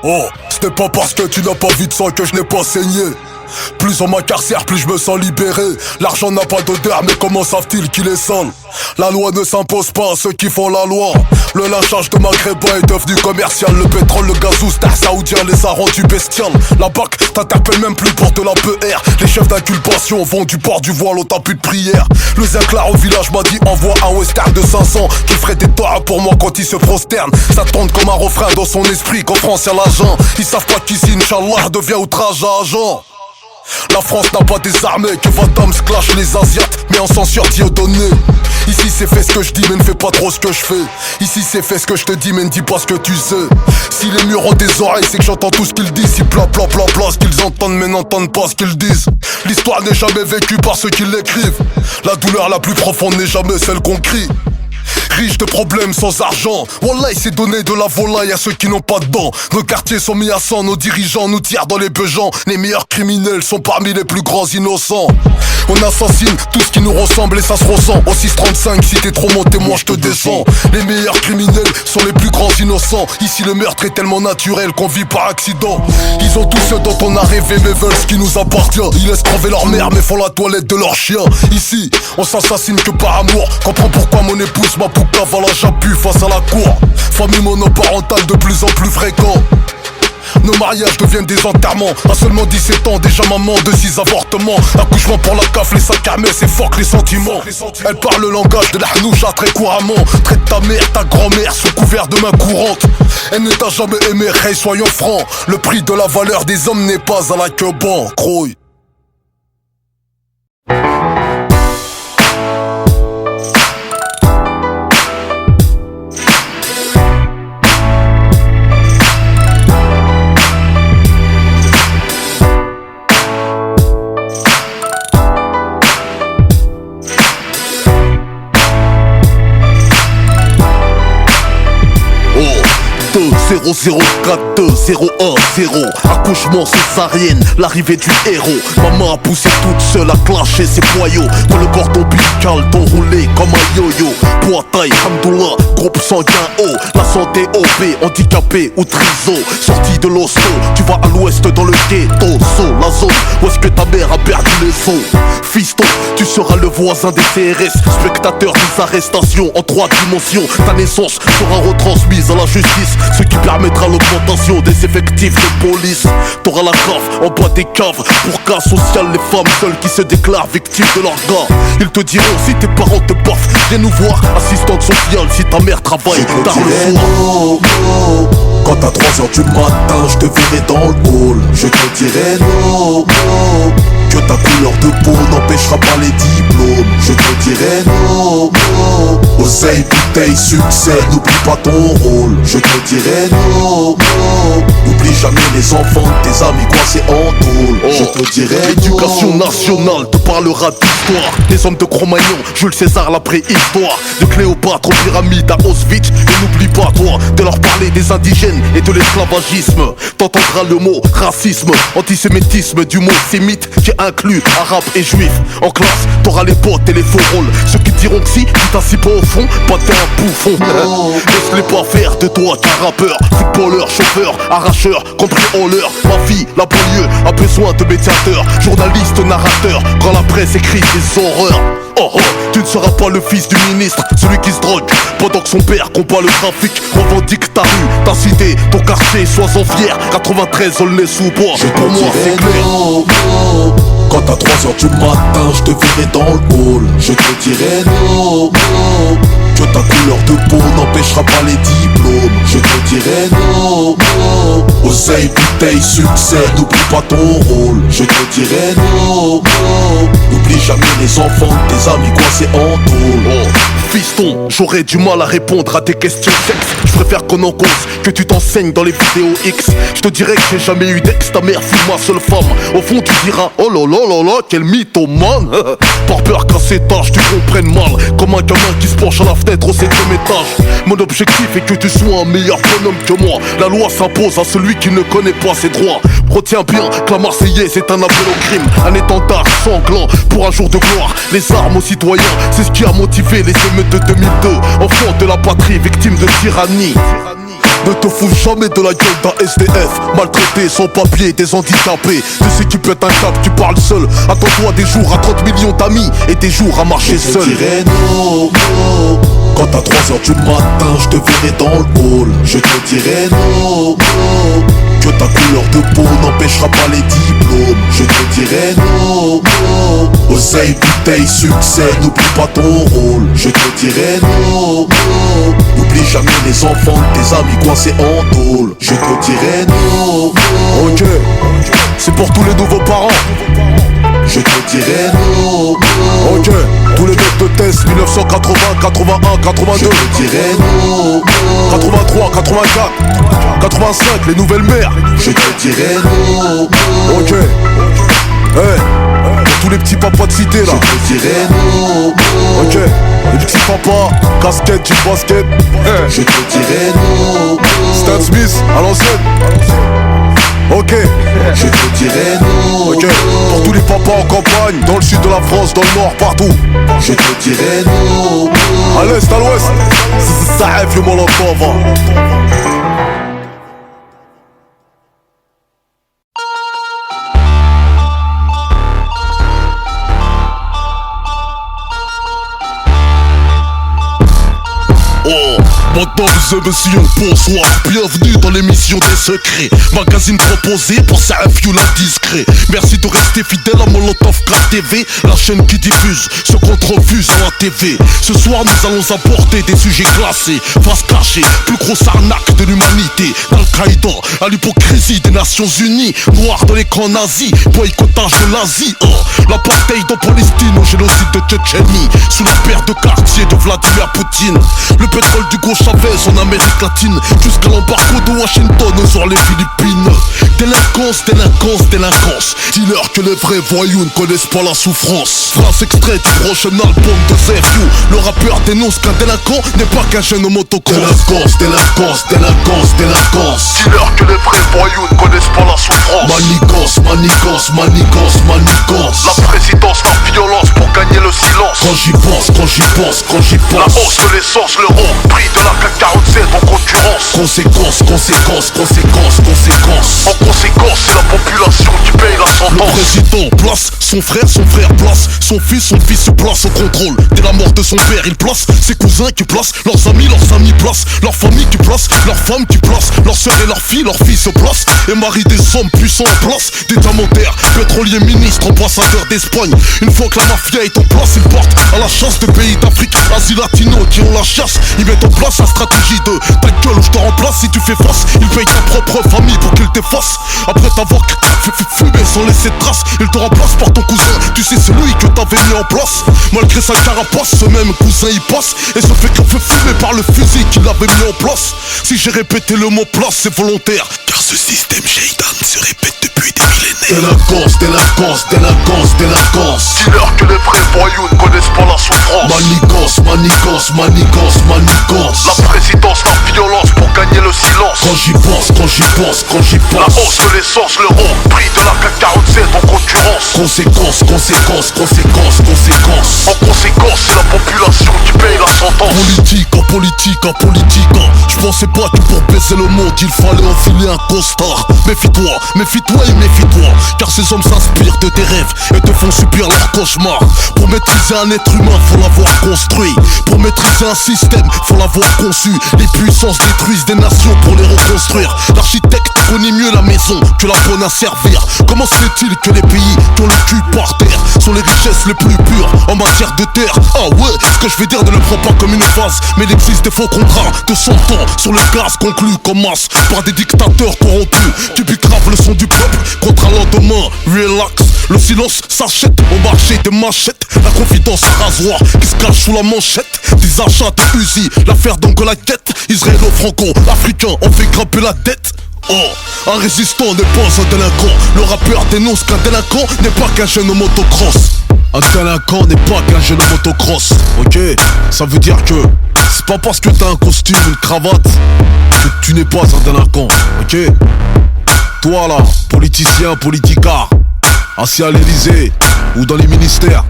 Oh, c'était pas parce que tu n'as pas vu de sang que je n'ai pas saigné. Plus on m'incarcère, plus je me sens libéré. L'argent n'a pas d'odeur, mais comment savent-ils qu'il est sale? La loi ne s'impose pas à ceux qui font la loi. Le lynchage de maghrébin est devenu commercial. Le pétrole, le gazou, star saoudien les a rendus bestiales. La BAC t'interpelle même plus pour de la PR. Les chefs d'inculpation vont du port du voile au tapis de prière. Le Zinclar au village m'a dit envoie un western de 500 qui ferait des torts pour moi quand il se prosterne. Ça tourne comme un refrain dans son esprit qu'en France y'a l'agent. Ils savent pas qu'ici, Inch'Allah, devient outrage à agent. La France n'a pas des armées, que Van Damme se clash les Asiates, mais en censure Dieudonné. Ici c'est fait ce que je dis mais ne fais pas trop ce que je fais. Ici c'est fait ce que je te dis mais ne dis pas ce que tu sais. Si les murs ont des oreilles c'est que j'entends tout ce qu'ils disent. Si bla bla bla bla ce qu'ils entendent mais n'entendent pas ce qu'ils disent. L'histoire n'est jamais vécue par ceux qui l'écrivent. La douleur la plus profonde n'est jamais celle qu'on crie. Riche de problèmes sans argent. Wallah il s'est donné de la volaille à ceux qui n'ont pas de dents. Nos quartiers sont mis à sang, nos dirigeants nous tirent dans les beugents. Les meilleurs criminels sont parmi les plus grands innocents. On assassine tout ce qui nous ressemble et ça se ressent. Au 635 si t'es trop monté moi je te descends. Les meilleurs criminels sont les plus grands innocents. Ici le meurtre est tellement naturel qu'on vit par accident. Ils ont tout ce dont on a rêvé mais veulent ce qui nous appartient. Ils laissent crever leur mère mais font la toilette de leur chien. Ici on s'assassine que par amour. Comprends pourquoi mon épouse m'a poucave à la chapue face à la cour. Famille monoparentale de plus en plus fréquent. Nos mariages deviennent des enterrements. À seulement 17 ans, déjà maman de 6 avortements. Accouchement pour la CAF, les sacs à c'est fort que les sentiments. Elle parle le langage de la hnoucha très couramment. Traite ta mère, ta grand-mère sous couvert de main courante. Elle ne t'a jamais aimé, hey, soyons francs. Le prix de la valeur des hommes n'est pas à la queue ban. Croy. Oh, 0042010. Accouchement césarienne, l'arrivée du héros. Maman a poussé toute seule à clasher ses boyaux. Dans le cordon ombilical, t'enroulé comme un yo-yo. Poids taille, hamdoullah, groupe sanguin haut. La santé OP, handicapé ou triso. Sorti de l'hosto, tu vas à l'ouest dans le ghetto. La zone où est-ce que ta mère a perdu les os. Fiston, tu seras le voisin des CRS. Spectateur des arrestations en 3 dimensions. Ta naissance sera retransmise à la justice, ce qui permettra l'augmentation des effectifs de police. T'auras la cave en bas des caves. Pour cas social, les femmes seules qui se déclarent victimes de leur gars. Ils te diront si tes parents te baffent, viens nous voir, assistante sociale si ta mère travaille tard le soir. No, no. Quand à 3h du matin je te verrai dans le hall, je te dirai no, no. Que ta couleur de peau n'empêchera pas les diplômes, je te dirai no, no. Oseille, bouteille, succès, n'oublie pas ton rôle, je te dirai no, no. N'oublie jamais les enfants de tes amis coincés en tôle, je te dirai no. L'éducation nationale te parlera d'histoire. Les hommes de Cro-Magnon, Jules César la préhistoire. De Cléopâtre aux pyramides à Auschwitz. Et n'oublie pas toi de leur parler des indigènes et de l'esclavagisme. T'entendras le mot racisme, antisémitisme du mot sémite qui inclut arabe et juif. En classe, t'auras les potes et les faux rôles. Ceux qui diront que si tu t'assis pas au fond, bah t'es un bouffon. Laisse-les pas faire de toi qu'un rappeur, footballeur, chauffeur, arracheur, cambrioleur. Ma vie, la banlieue a besoin de médiateurs, journalistes, narrateurs. Quand la presse écrit des horreurs. Oh oh, tu ne seras pas le fils du ministre, celui qui se drogue pendant que son père combat le trafic. Revendique ta rue, ta cité, ton quartier, sois-en fier. 93 Aulnay-sous-Bois, pour moi c'est clair. No, no. Quand à 3h du matin je te verrai dans le hall, je te dirai no, no. Que ta couleur de peau n'empêchera pas les diplômes, je te dirai no, no. Oseille, bouteille, succès, n'oublie pas ton rôle, je te dirai no, no. N'oublie jamais les enfants de tes amis coincés en tôle. Fiston, j'aurais du mal à répondre à tes questions sexe. Je préfère qu'on en cause, que tu t'enseignes dans les vidéos X. Je te dirais que j'ai jamais eu d'ex, ta mère fut ma seule femme. Au fond tu diras, oh là là là là, quel mythomane. Par peur qu'à cet âge tu comprennes mal, comme un gamin qui se penche à la fenêtre au 7e étage. Mon objectif est que tu sois un meilleur bonhomme que moi. La loi s'impose à celui qui ne connaît pas ses droits. Retiens bien que la Marseillaise est un appel au crime, un étendard sanglant pour un jour de gloire. Les armes aux citoyens, c'est ce qui a motivé les émeutes de 2002. Enfants de la patrie, victimes de tyrannie. Ne te fous jamais de la gueule d'un SDF, maltraité, sans papier, des handicapés. De ceux qui pètent un cap, tu parles seul. Attends-toi des jours à 30 millions d'amis et des jours à marcher seul. Je te dirai non, non. Quand à 3h du matin, je te verrai dans le hall. Je te dirai non, non. Que ta couleur de peau n'empêchera pas les diplômes. Je te dirai non, non. Oseille, bouteille, succès, n'oublie pas ton rôle. Je te dirai non, non. N'oublie jamais les enfants de tes amis coincés en tôle. Je te dirai non, non. Ok, c'est pour tous les nouveaux parents. Je te dirai non, non. Ok, tous les mecs de test 1980, 81, 82. Je te dirai non, non. 83, 84, 85, les nouvelles mères. Je te dirai non, non. Ok, hey, pour tous les petits papas de cité là. Je te dirai non, non. Ok, les petits papas, casquette, jean basket. Hey. Je te dirai non, non. Stan Smith, à l'ancienne. Ok, je te dirai non. Ok, pour tous les papas en campagne, dans le sud de la France, dans le nord, partout. Je te dirai non, non. À l'est, à l'ouest, ça rêve le Molotov. Oh, madame et messieurs, bonsoir, bienvenue dans l'émission des secrets. Magazine proposé pour ça un vieux discret. Merci de rester fidèle à Molotov TV, la chaîne qui diffuse ce qu'on te refuse à la TV. Ce soir nous allons aborder des sujets classés, face cachée, plus grosse arnaque de l'humanité, d'Al-Qaïda à l'hypocrisie des Nations Unies, noir de l'écran nazi, boycottage de l'Asie. Oh, l'apartheid en Palestine, au génocide de Tchétchénie, sous la paire de quartier de Vladimir Poutine. Le pétrole du gros Chavez en Amérique latine, jusqu'à l'embargo de Washington sur les Philippines. Délinquance, délinquance, délinquance. Dis-leur que les vrais voyous ne connaissent pas la souffrance. Phrase extrait du prochain album de Zefou. Le rappeur dénonce qu'un délinquant n'est pas qu'un jeune motocross. Délinquance, délinquance, délinquance, délinquance. Dis-leur que les vrais voyous ne connaissent pas la souffrance. Manigance, manigance, manigance, manigance. La présidence, la violence pour gagner le silence. Quand j'y pense, quand j'y pense, quand j'y La pense. hausse de l'essence, l'euro, prix de la CAC 47 en concurrence. Conséquence, conséquence, conséquence, conséquence. En conséquence, c'est la population qui paye la Le sentence. président place son frère place son fils se place au contrôle. Dès la mort de son père, il place ses cousins qui placent leurs amis placent leur famille qui place, leurs femmes qui placent, leurs sœurs et leurs filles se placent. Et marie des hommes puissants en place, des diamantaires, pétroliers, ministres, ambassadeurs d'Espagne. Une fois que la mafia est en place, ils partent à la chasse des pays d'Afrique, Asie latino qui ont la chasse. Ils mettent en place la stratégie de ta gueule, je te remplace si tu fais face. Ils payent ta propre famille pour qu'ils t'effacent. Après t'avoir fait fumer sans laisser de traces, ils te remplacent par ton cousin. Tu sais, celui que t'avais mis en place. Malgré sa carapace, ce même cousin y passe et se fait fumer par le fusil qu'il avait mis en place. Si j'ai répété le mot place, c'est volontaire, car ce système Shaitan se répète depuis des millénaires. Délinquance, délinquance, délinquance, délinquance. Dis-leur que les vrais voyous ne connaissent pas la souffrance. Manigance, manigance, manigance, manigance. La présidence, la violence pour gagner le silence. Quand j'y pense, quand j'y pense, quand j'y La pense. hausse de l'essence, l'euro, prix de la CAC 47 en concurrence. Conséquence, conséquence, conséquence, conséquence. En conséquence, c'est la population qui paye la sentence. Politique, je pensais pas que pour baiser le monde il fallait enfiler un costard. Méfie-toi, méfie-toi et méfie-toi, car ces hommes s'inspirent de tes rêves et te font subir leurs cauchemars. Pour maîtriser un être humain, faut l'avoir construit. Pour maîtriser un système, faut l'avoir conçu. Les puissances détruisent des nations pour les reconstruire. L'architecte connaît mieux la maison que la bonne à servir. Comment se fait-il que les pays qui ont le cul par terre sont les richesses les plus pures en matière de terre? Ah ouais, ce que je vais dire ne le prends pas comme une phase, mais il existe des faux contrats de 100 ans sur le gaz conclu comme masse par des dictateurs corrompus qui bicravent le son du peuple contre un lendemain. Relax, le silence s'achète au marché des machettes. La confidence à rasoir qui se cache sous la manchette. Des achats de Uzi, l'affaire d'Angola guette. Israélo-franco-africain ont fait grimper la dette. Oh, un résistant n'est pas un délinquant. Le rappeur dénonce qu'un délinquant n'est pas qu'un jeune au motocross. Un délinquant n'est pas qu'un jeune au motocross. Ok, ça veut dire que c'est pas parce que t'as un costume, une cravate que tu n'es pas un délinquant. Ok, toi là, politicien, politicard, assis à l'Elysée ou dans les ministères,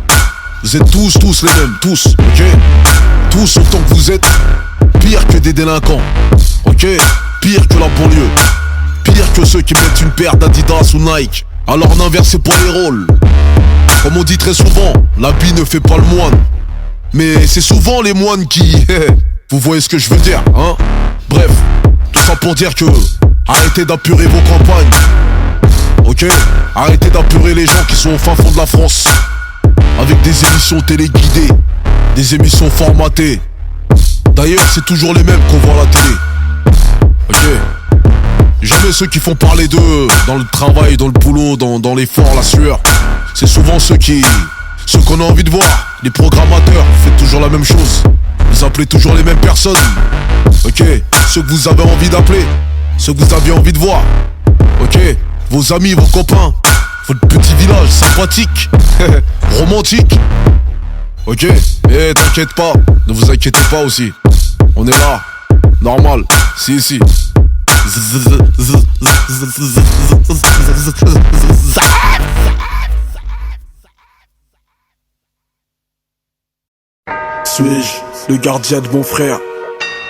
vous êtes tous les mêmes, tous, ok. Tous autant que vous êtes pire que des délinquants, ok. pire que la banlieue. Pire que ceux qui mettent une paire d'Adidas ou Nike. Alors n'inversez pas les rôles. Comme on dit très souvent, l'habit ne fait pas le moine. Mais c'est souvent les moines qui... Vous voyez ce que je veux dire, hein? Bref, tout ça pour dire que... Arrêtez d'apurer vos campagnes. Ok? Arrêtez d'apurer les gens qui sont au fin fond de la France. Avec des émissions téléguidées, des émissions formatées. D'ailleurs, c'est toujours les mêmes qu'on voit à la télé. Ok? Jamais ceux qui font parler d'eux dans le travail, dans le boulot, dans l'effort, la sueur. C'est souvent ceux qu'on a envie de voir. Les programmateurs, faites toujours la même chose. Vous appelez toujours les mêmes personnes. Ok? Ceux que vous avez envie d'appeler. Ceux que vous aviez envie de voir. Ok? Vos amis, vos copains. Votre petit village sympathique. Romantique. Ok? Eh, t'inquiète pas. Ne vous inquiétez pas aussi. On est là. Normal. Si. Suis-je le gardien de mon frère?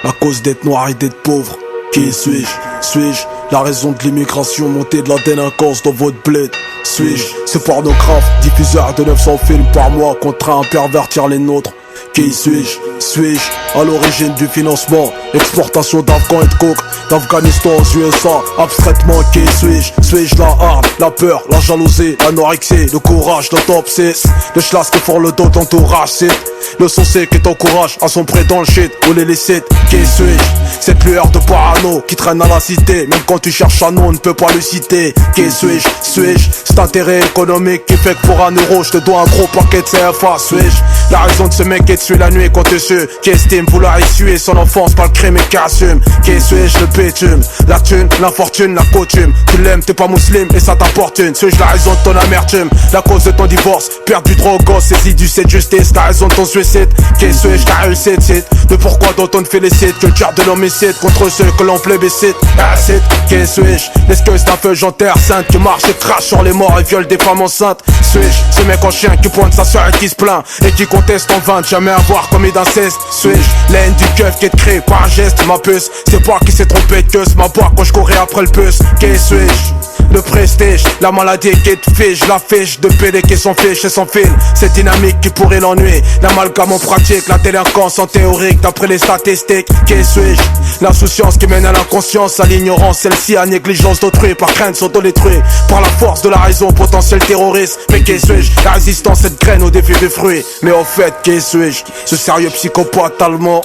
La cause d'être noir et d'être pauvre. Qui suis-je? Suis-je la raison de l'immigration, montée de la délinquance dans votre bled? Suis-je ce pornographe, diffuseur de 900 films par mois, contraint à pervertir les nôtres? Qui suis-je? Suis-je à l'origine du financement, exportation d'Afghans et de coke, d'Afghanistan aux USA? Abstraitement, qui suis-je? Suis-je la hargne, la peur, la jalousie, l'anorexie, le courage, l'autopsie, le schlass qui font le dos d'entourage? C'est le sensé qui t'encourage à sombrer dans le shit ou l'illicite. Qui suis-je? Cette lueur de parano qui traîne à la cité, même quand tu cherches un nom, on ne peut pas le citer. Qui suis-je? Suis-je cet intérêt économique qui fait que pour €1 je te dois un gros paquet de CFA? Suis-je la raison de ce mec qui te suit la nuit quand tu sues, qui estime vouloir essuyer son enfance par le crime et qui assume? Qui suis-je? Le bitume, la thune, l'infortune, la coutume. Tu l'aimes, t'es pas musulman et ça t'apportune. Suis-je la raison de ton amertume, la cause de ton divorce, perdu trop gosse, saisie du de justice, la raison de ton suicide? Qui suis-je? Ta réussite, c'est le pourquoi dont on te félicite, culture de l'homicide contre ceux que l'on plébiscite. Acide, qui suis-je? L'excuse d'un feu janteur sainte qui marche et crache sur les morts et viole des femmes enceintes? Suis-je ce mec en chien qui pointe sa soeur et qui se plaint et qui conteste en vain de jamais avoir commis d'inceste? Suis-je la haine du keuf qui est créée par un geste? Ma puce, c'est pas qui s'est trompé de queue, ma boîte quand je courais après le puce. Qui suis-je? Le prestige, la maladie qui te fige, la fiche de PD qui s'en fiche et sans fil. Cette dynamique qui pourrait l'ennuyer, l'amalgame en pratique, la délinquance en théorique d'après les statistiques. Qui suis-je? L'insouciance qui mène à l'inconscience, à l'ignorance, celle-ci à négligence d'autrui, par crainte s'autodétruire, par la force de la raison, potentiel terroriste. Mais qui suis-je? La résistance, cette graine au défi des fruits. Mais au fait, qui suis-je? Ce sérieux psychopathe allemand.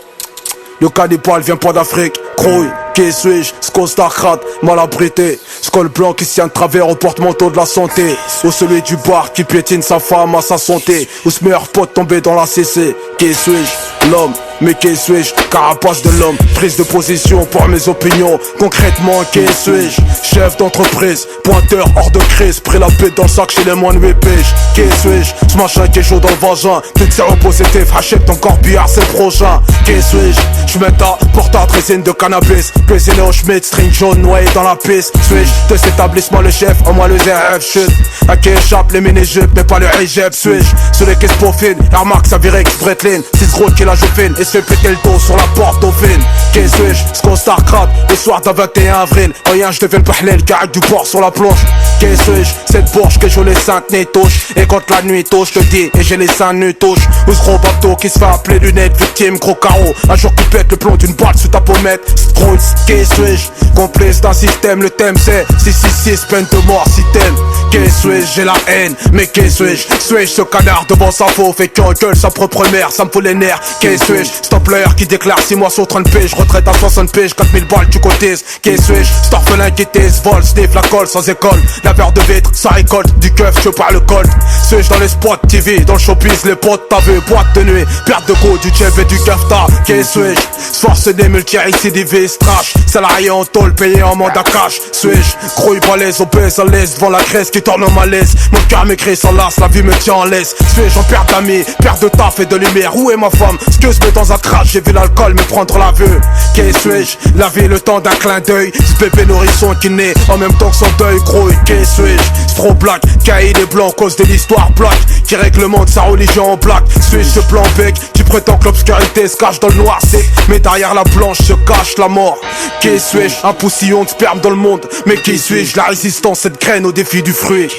Le cannibale vient pas d'Afrique, crouille. Qui suis-je? Ce costard-crade, mal abrité, ce col blanc qui se tient de travers au porte-manteau de la santé, ou celui du bar qui piétine sa femme à sa santé, ou ce meilleur pote tombé dans la CC. Qui suis-je? L'homme. Mais qui suis-je? Carapace de l'homme, prise de position pour mes opinions. Concrètement, qui suis-je? Chef d'entreprise, pointeur hors de crise, pris la pète dans le sac chez les moins de 8 piges. Qui suis-je? Ce machin qui est chaud dans le vagin, toutes ces positif, achète ton corbillard, c'est le prochain. Qui suis-je? Je mets ta portable résine de cannabis, cuisiné au Schmitt, string jaune noyé dans la piste. Suis-je de cet établissement le chef, en moi le ZF chute, à qui échappe les mini-jupes, mais pas le hijab? Suis-je celui qui se profile, Air Max, Avirex, Breitling, 6 gros qui la jofine, et se fait péter le dos sur la porte dauphine. Qui suis-je? Ce costard crade, le soir d'un 21 avril, rien je deviens le pahlel, carré du port sur la planche. Qui suis-je? Cette bourge que je les saintes nez touche, et quand la nuit touche, je te dis, et j'ai les seins nus touche. Ou ce gros bateau qui se fait appeler lunettes, victime, gros carreau, un jour qui pète le plomb d'une balle sous ta pommette. Strolls, qui suis-je? Complice d'un système, le thème c'est 666, peine de mort si t'aimes. Qui suis-je? J'ai la haine, mais qui suis-je? Suis-je ce canard devant sa faux, fait qu'il engueule sa propre mère, ça me fout les nerfs. Qui suis-je? Stop player qui déclare 6 mois sur 30 piges, retraite à 60 piges, 4000 balles tu cotises. Qui suis-je? Cet orphelin qui tise, vol, sniff la colle sans école, laveur de vitre, ça récolte, du keuf, je par le col. Suis-je dans les spots TV, dans le showbiz, les potes t'as vu, boîte de nuit, perte de go, du chef et du kafta. Qui suis-je? Force des multi-récidivistes, trash, salarié en tôle, payé en mandat cash. Suis-je? Grouille balèze, obèse à l'aise, devant la Grèce qui tourne au malaise. Mon cœur m'écrit sans las, la vie me tient en laisse. Suis-je en perte d'amis, perte de taf et de lumière? Où est ma femme? Excuse-moi dans un crash, j'ai vu l'alcool me prendre la vue. Qui suis-je? La vie le temps d'un clin d'œil, ce bébé nourrisson qui naît en même temps que son deuil. Grouille, qui suis-je? Stro black, Caïd et blanc, cause de l'histoire black qui réglemente sa religion en black. Suis-je ce blanc bec qui prétend que l'obscurité se cache dans le noir sec, mais derrière la blanche se cache la mort. Qui suis-je? Un poussillon de sperme dans le monde. Mais qui suis-je? La résistance, cette graine au défi du fruit.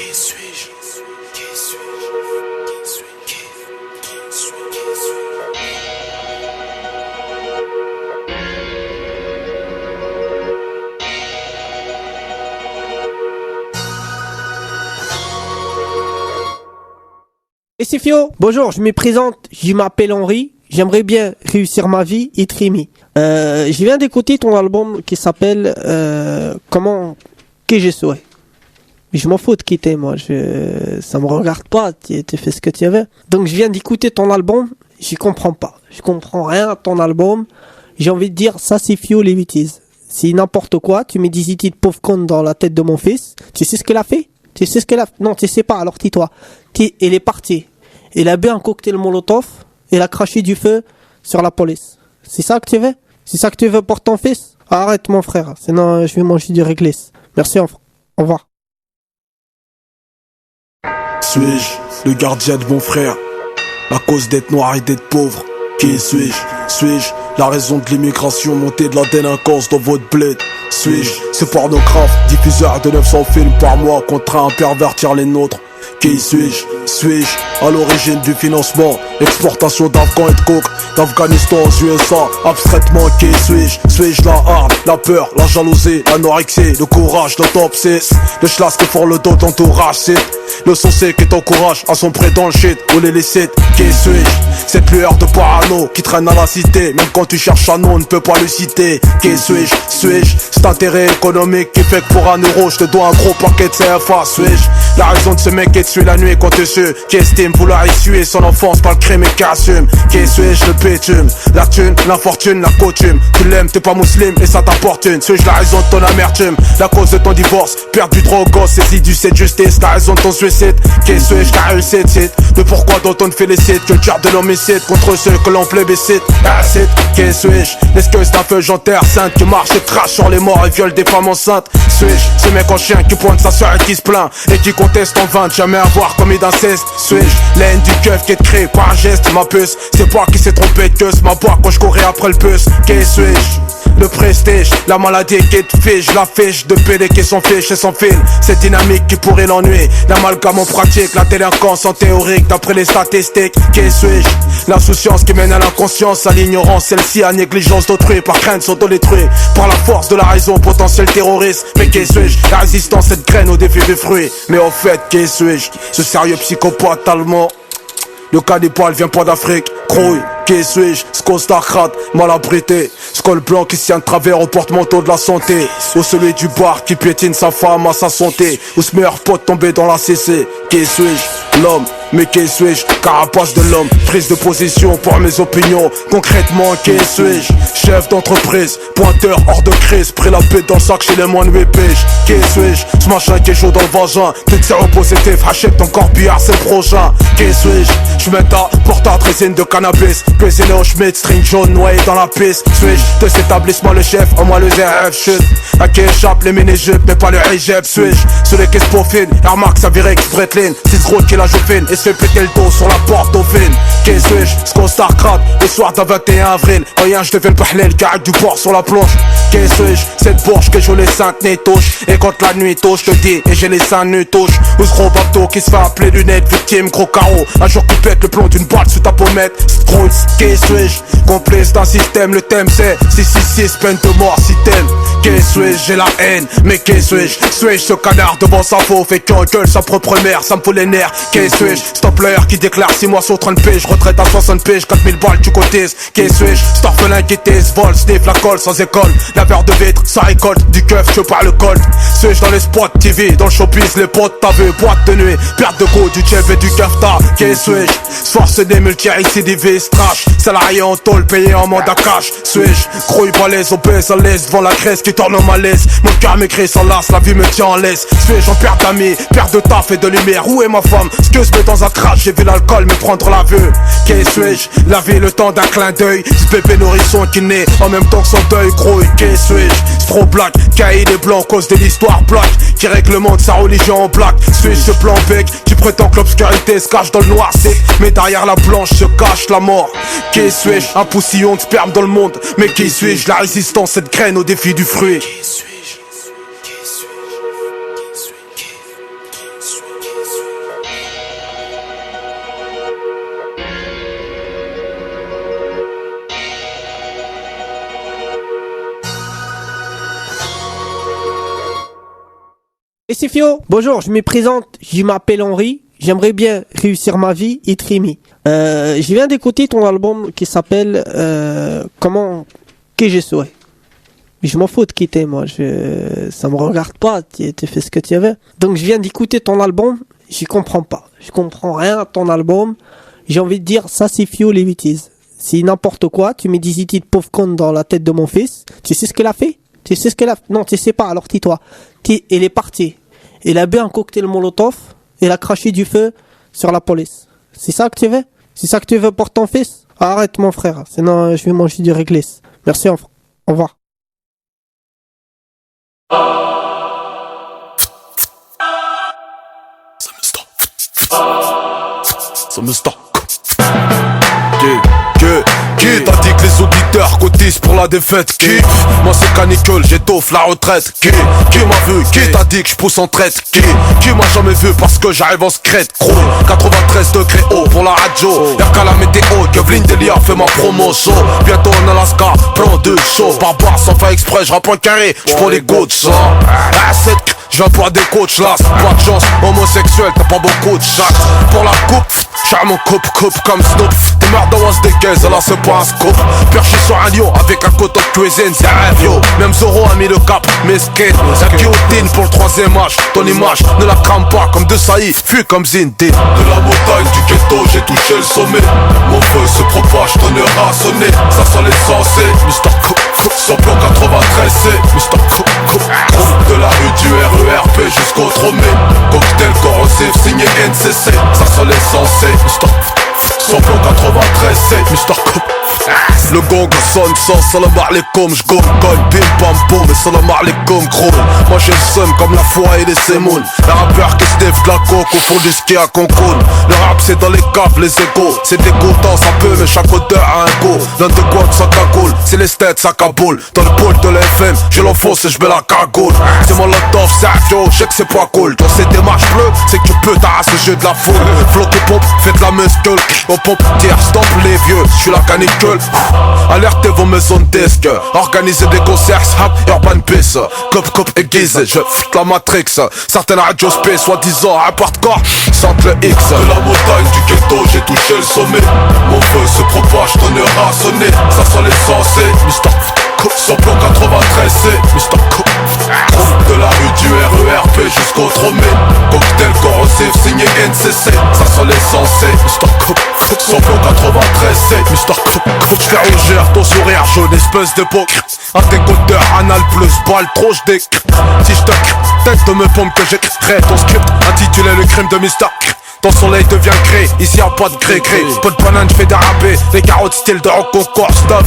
Et c'est Fio. Bonjour, je me présente, je m'appelle Henri, j'aimerais bien réussir ma vie et trimer. Je viens d'écouter ton album qui s'appelle Comment que je souhaite. Mais je m'en fous de qui t'es, moi, ça me regarde pas, tu fais ce que tu veux. Donc je viens d'écouter ton album, j'y comprends pas. Je comprends rien à ton album, j'ai envie de dire, ça c'est Fio les bêtises. C'est n'importe quoi, tu mets des idées de pauvre con dans la tête de mon fils, tu sais ce qu'elle a fait? Tu sais ce qu'elle a fait? Non, tu sais pas, alors tais-toi. Elle est partie. Elle a bu un cocktail Molotov, elle a craché du feu sur la police. C'est ça que tu veux? C'est ça que tu veux pour ton fils? Arrête mon frère, sinon je vais manger du réglisse. Merci, au revoir. Suis-je le gardien de mon frère? La cause d'être noir et d'être pauvre. Qui suis-je? Suis-je la raison de l'immigration, montée de la délinquance dans votre bled? Suis-je ce pornographe, diffuseur de 900 films par mois, contraint à pervertir les nôtres? Qui suis-je? Suis-je à l'origine du financement, exportation d'Afghans et de coke, d'Afghanistan aux USA? Abstraitement, qui suis-je? Suis-je la hargne, la peur, la jalousie, l'anorexie, le courage, l'autopsie, le schlass qui font le dos d'entourage? C'est le sensé qui t'encourage à sombrer dans le shit ou les licites. Qui suis-je? Cette lueur de parano qui traîne à la cité, même quand tu cherches un nom, on ne peut pas le citer. Qui suis-je? Suis-je cet intérêt économique qui fait que pour €1 je te dois un gros paquet de CFA? Suis-je la raison de ce mec qui te suit la nuit quand tu sues, qui estime vouloir essuyer son enfance par le crime et qui assume? Qui suis-je? Le bitume, la thune, l'infortune, la coutume. Tu l'aimes, t'es pas musulman et ça t'apportune. Suis-je la raison de ton amertume, la cause de ton divorce, perdu trop gosse, saisi du de justice, la raison de ton suicide? Qui suis-je? Qu'a réussi de site, de pourquoi dont on te félicite, culture de l'homicide contre ceux que l'on plébiscite. Acide, qui suis-je? Est-ce que c'est un feu janteur sainte qui marche et crache sur les morts et viole des femmes enceintes? Suis-je ce mec en chien qui pointe sa soeur et qui se plaint et qui conteste en vain de jamais avoir commis d'inceste? Suis-je la haine du keuf qui est créée par un geste? Ma puce, c'est pas qui s'est trompé de queue, ma boîte quand je courais après le puce. Qui suis-je? Le prestige, la maladie qui te fiche, la fiche de PD qui s'en fiche et sans fil. Cette dynamique qui pourrait l'ennuyer, l'amalgame en pratique, la délinquance en théorique d'après les statistiques. Qui suis-je? L'insouciance qui mène à l'inconscience, à l'ignorance, celle-ci à négligence d'autrui, par crainte s'autodétruire, par la force de la raison, potentiel terroriste. Mais qui suis-je? La résistance, cette graine au défi des fruits. Mais au fait, qui suis-je? Ce sérieux psychopathe allemand. Le cannibale vient pas d'Afrique, crouille. Qui suis-je? Ce costard mal abrité, ce col blanc qui se tient de travers au porte-manteau de la santé, ou celui du bar qui piétine sa femme à sa santé, ou ce meilleur pote tombé dans la CC. Qui suis-je? L'homme. Mais qui suis-je? Carapace de l'homme, prise de position pour mes opinions. Concrètement, qui suis-je? Chef d'entreprise, pointeur hors de crise, pris la paix dans le sac chez les moins de 8 piges. Qui suis-je? Ce machin qui est chaud dans le vagin, toutes ces positif, achète ton corbillard, c'est le prochain. Qui suis-je? Je mets ta portable résine de cannabis, cuisiné au Schmitt, string jaune noyé dans la piste. Suis-je de cet établissement le chef, en moi le ZF chute, à qui échappe les mini-jupes, mais pas le hijab? Suis-je celui qui se profile, Air Max, Avirex, Breitling, 6 gros qui la joufine, et se fait péter le dos sur la porte dauphine. Qui suis-je? Ce qu'on starcrate, le soir d'un 21 avril, rien je deviens le pahlel, qui arrête du port sur la planche. Qui suis-je? Cette bourge que joue les 5 nez touche, et quand la nuit touche, je te dis, et j'ai les 5 nœuds touche. Ou ce gros bateau qui se fait appeler lunettes, victime, gros carreau, un jour qui pète le plomb d'une balle sous ta pommette. Strutz, qui suis-je? Complice d'un système, le thème c'est 666, peine de mort si t'aimes. Qui suis-je? J'ai la haine, mais qui suis-je? Suis-je ce canard devant sa faux, fait qu'en gueule sa propre mère, ça me fout les nerfs. Qui suis-je? Stop player qui déclare 6 mois sur 30 piges, retraite à 60 piges, 4000 balles tu cotises. Qui suis-je? Cet orphelin qui tise, vol, sniff la colle sans école, laveur de vitre, ça récolte, du keuf, je par le col. Suis-je dans les spots TV, dans le showbiz, les potes t'as vu, boîte de nuit, perte de go, du chef et du kafta. Qui suis-je? Force des multi-récidivistes, trash, salarié en tôle, payé en mandat cash. Suis-je? Grouille balèze, obèse à l'aise, devant la Grèce qui tourne au malaise. Mon cœur m'écrit sans las, la vie me tient en laisse. Suis-je en perte d'amis, perte de taf et de lumière? Où est ma femme? Ce que je mets dans un crash, j'ai vu l'alcool me prendre la vue. Qui suis-je? La vie, le temps d'un clin d'œil, ce bébé nourrisson qui naît condamné en même temps que son deuil gros. Et qui suis-je? Trop black, caïd et blanc, cause de l'histoire black qui réglemente sa religion en black. Suis-je ce plan bec qui prétend que l'obscurité se cache dans le noir sec, mais derrière la blanche se cache la mort? Qui suis-je? Un poussillon de sperme dans le monde. Mais qui suis-je? La résistance, cette graine au défi du fruit. Qui suis-je? Et c'est Fio. Bonjour, je me présente, je m'appelle Henri, j'aimerais bien réussir ma vie, Itrimi. Je viens d'écouter ton album qui s'appelle Comment que je souhaite. Je m'en fous de qui t'es, moi, ça me regarde pas, tu fais ce que tu veux. Donc je viens d'écouter ton album, j'y comprends pas. Je comprends rien à ton album, j'ai envie de dire, ça c'est Fio les bêtises. C'est n'importe quoi, tu mets des idées de pauvre con dans la tête de mon fils, tu sais ce qu'elle a fait? Tu sais ce qu'elle a fait? Non, tu sais pas, alors tais-toi. Elle est partie. Elle a bu un cocktail Molotov, elle a craché du feu sur la police. C'est ça que tu veux? C'est ça que tu veux pour ton fils? Arrête mon frère, sinon je vais manger du réglisse. Merci, au revoir. Ça me stock. Qui t'a dit que les auditeurs cotisent pour la défaite? Qui? Moi c'est canicule, j'étoffe la retraite. Qui m'a vu? Qui t'a dit que je pousse en traite? Qui m'a jamais vu parce que j'arrive en secrète? Gros, 93 degrés haut pour la radio. Y'a qu'à la météo, Kevin Delia fait ma promotion. Bientôt en Alaska, plan de show. Barbare sans faire exprès, j'rappe un carré, j'prends les coachs. Je viens pour des coachs là, c'est pas de chance. Homosexuel, t'as pas beaucoup de chance. Pour la coupe, j'suis mon coupe comme Snoop. T'es merde dans des caisses, là c'est pas un scoop. Perché sur un lion avec un coton de cuisine, c'est rêve yo. Même Zoro a mis le cap, mais skate. La guillotine pour le troisième âge. Ton image ne la crame pas comme de Saïd, fuis comme Zindé. De la montagne du ghetto, j'ai touché le sommet. Mon feu se propage, tonnerre a sonné. Ça sent les censés, Mr. Coupe. Sans plan 93 C, Mr. Coupe. De la rue du RERP jusqu'au Tromé. Cocktail corrosif signé NCC. Ça sent les censés, Mr. Sans plan 93 C, Mr. Coupe. Le gong sonne sans salam alaikum. J'gomme cogne, bim bam boum. Mais salam alaikum gros. Moi j'ai le seum comme la foi et les sémounes. Les rappeurs qui sniffent de la coke au fond du ski à Cancun. Le rap c'est dans les caves, les égos. C'est dégoûtant ça peut mais chaque auteur a un go. L'un de quoi de sa cagoule. C'est les stats ça caboule. Dans le pôle de la FM je l'enfonce et je mets la cagoule. C'est mon lot-off, c'est un fio, je sais que c'est pas cool. Dans ces démarches bleues c'est que tu peux t'arraser le jeu de la foule. Flotte et pompe, faites la muscle. On pompe, tire, stop les vieux. J'suis la canicule. Alertez vos maisons de disques. Organisez des concerts, hap, urban peace. Cop aiguisé, je fute la matrix. Certaines radios space, soi-disant rap hardcore, sentent le X. De la montagne du ghetto, j'ai touché le sommet. Mon feu se propage, tonnerre a sonné. Ça sent les censés, Mr. Coupe. Sans plan 93 C, Mr. Coupe. De la rue du RERP jusqu'au Tromé. Cocktail corrosif signé NCC. Ça sent les censés, Mr. Coupe. Sans plan 93 C, Mr. Coupe. J'fais rougir ton sourire jaune, espèce de poker. Un décoteur, anal plus balle, trop j'déc. Si j'te tête de me pompe que j'écrirai ton script intitulé Le crime de Mr. Ton soleil devient gré, ici y'a pas de gré-gré. Pas de banane, j'fais déraper. Les carottes style de rock concours stuff.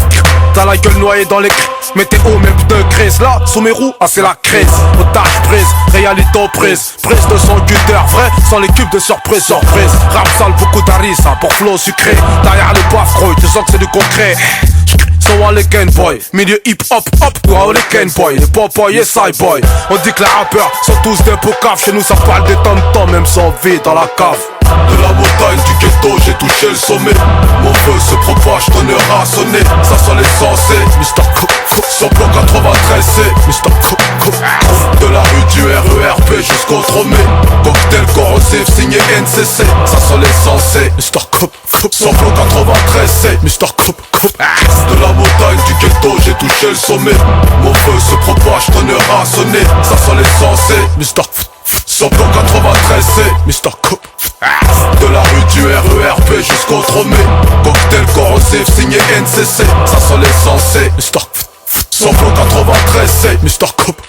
T'as la gueule noyée dans les météo, mes pneus grise. Là, sous mes roues, ah c'est la crise. Otage prise, réalité prise. Prise de son cutter, vrai, sans les cubes de surprise. Rap sale, beaucoup d'arissa pour flow sucré. Derrière les baffes, gros, tu sens que c'est du concret. So les Ken Boy, milieu hip hop hop, wow les Ken Boy, les Popoy et Side Boy. On dit que les rappeurs sont tous des poucaves, chez nous ça parle des tom-toms, même sans vie dans la cave. De la montagne du ghetto, j'ai touché le sommet. Mon feu se propage, tonnerre a sonné. Ça sent les censés, Mr. Coupe. Sans plan 93 C, Mr. Coupe. De la rue du RERP jusqu'au Tromé. Cocktail corrosif signé NCC. Ça sent les censés, Mr. Coupe. Sans plan 93 C, Mr. Coupe. De la montagne du ghetto, j'ai touché le sommet. Mon feu se propage, tonnerre a sonné. Ça sent les censés, Mr. Sans plan 93 C, Mr. Coupe. De la rue du RERP jusqu'au Tromé. Cocktail corrosif signé NCC. Ça sent les censés, Mr. Sans plan 93 C, Mr. Coupe.